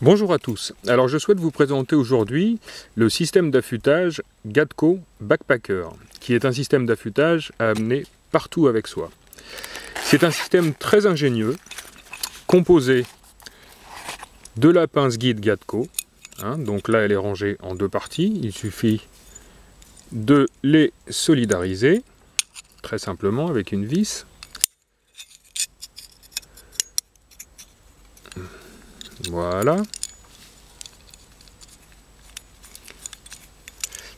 Bonjour à tous, alors je souhaite vous présenter aujourd'hui le système d'affûtage Gatco Backpacker, qui est un système d'affûtage à amener partout avec soi. C'est un système très ingénieux, composé de la pince guide Gatco, donc là elle est rangée en deux parties, il suffit de les solidariser, très simplement avec une vis. Voilà.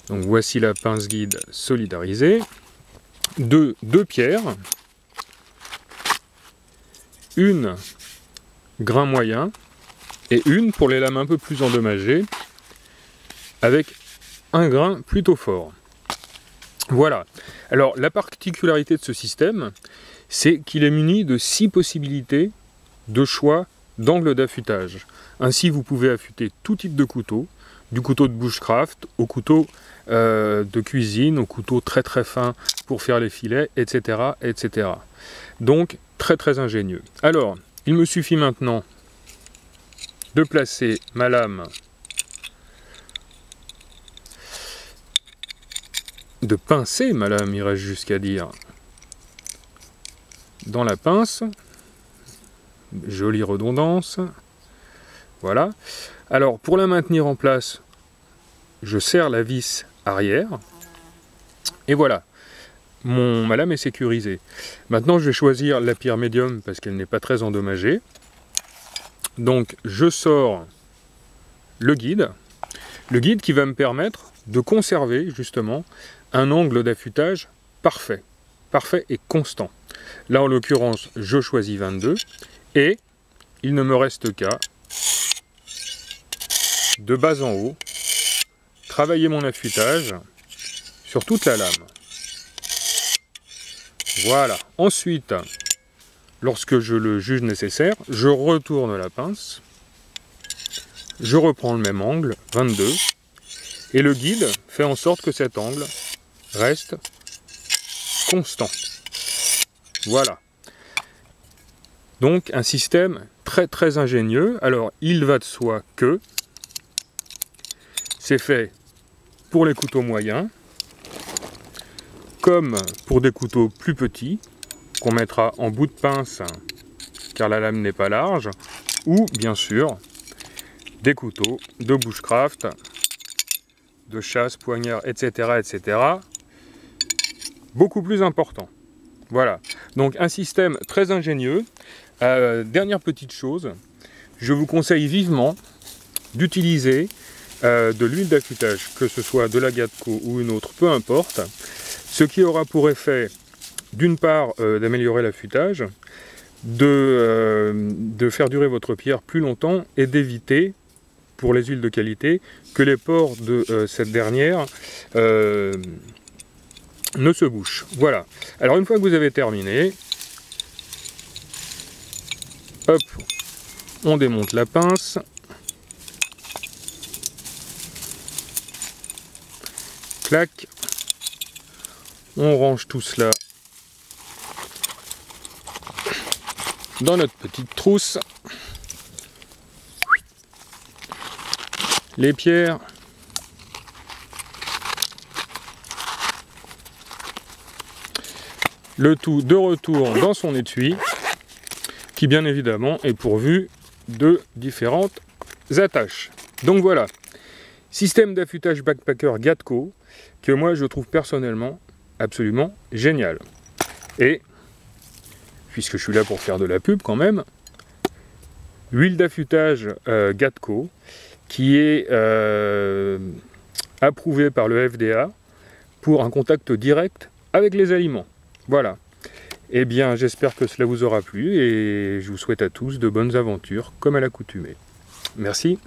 Donc voici la pince guide solidarisée. Deux pierres. Une grain moyen et une pour les lames un peu plus endommagées avec un grain plutôt fort. Voilà. Alors la particularité de ce système, c'est qu'il est muni de 6 possibilités de choix d'angle d'affûtage. Ainsi, vous pouvez affûter tout type de couteau, du couteau de bushcraft au couteau de cuisine, au couteau très très fin pour faire les filets, etc., etc. Donc, très ingénieux. Alors, il me suffit maintenant de placer ma lame, de pincer ma lame, irais-je jusqu'à dire, dans la pince. Jolie redondance. Voilà. Alors, pour la maintenir en place, je serre la vis arrière. Et voilà. Ma lame est sécurisée. Maintenant, je vais choisir la pierre médium parce qu'elle n'est pas très endommagée. Donc, je sors le guide. Le guide qui va me permettre de conserver, justement, un angle d'affûtage parfait. Parfait et constant. Là, en l'occurrence, je choisis 22. Et il ne me reste qu'à, de bas en haut, travailler mon affûtage sur toute la lame. Voilà. Ensuite, lorsque je le juge nécessaire, je retourne la pince, je reprends le même angle, 22, et le guide fait en sorte que cet angle reste constant. Voilà. Donc un système très ingénieux. Alors il va de soi que c'est fait pour les couteaux moyens, comme pour des couteaux plus petits, qu'on mettra en bout de pince car la lame n'est pas large, ou bien sûr des couteaux de bushcraft, de chasse, poignard, etc., etc. Beaucoup plus important. Voilà, donc un système très ingénieux. Dernière petite chose, je vous conseille vivement d'utiliser de l'huile d'affûtage, que ce soit de la Gatco ou une autre, peu importe, ce qui aura pour effet, d'une part, d'améliorer l'affûtage, de faire durer votre pierre plus longtemps et d'éviter, pour les huiles de qualité, que les pores de cette dernière ne se bouchent. Voilà. Alors une fois que vous avez terminé, hop, on démonte la pince. Clac. On range tout cela dans notre petite trousse. Les pierres. Le tout de retour dans son étui, qui bien évidemment est pourvu de différentes attaches. Donc voilà, système d'affûtage backpacker Gatco, que moi je trouve personnellement absolument génial. Et, puisque je suis là pour faire de la pub quand même, huile d'affûtage Gatco, qui est approuvée par le FDA pour un contact direct avec les aliments. Voilà. Eh bien, j'espère que cela vous aura plu et je vous souhaite à tous de bonnes aventures, comme à l'accoutumée. Merci.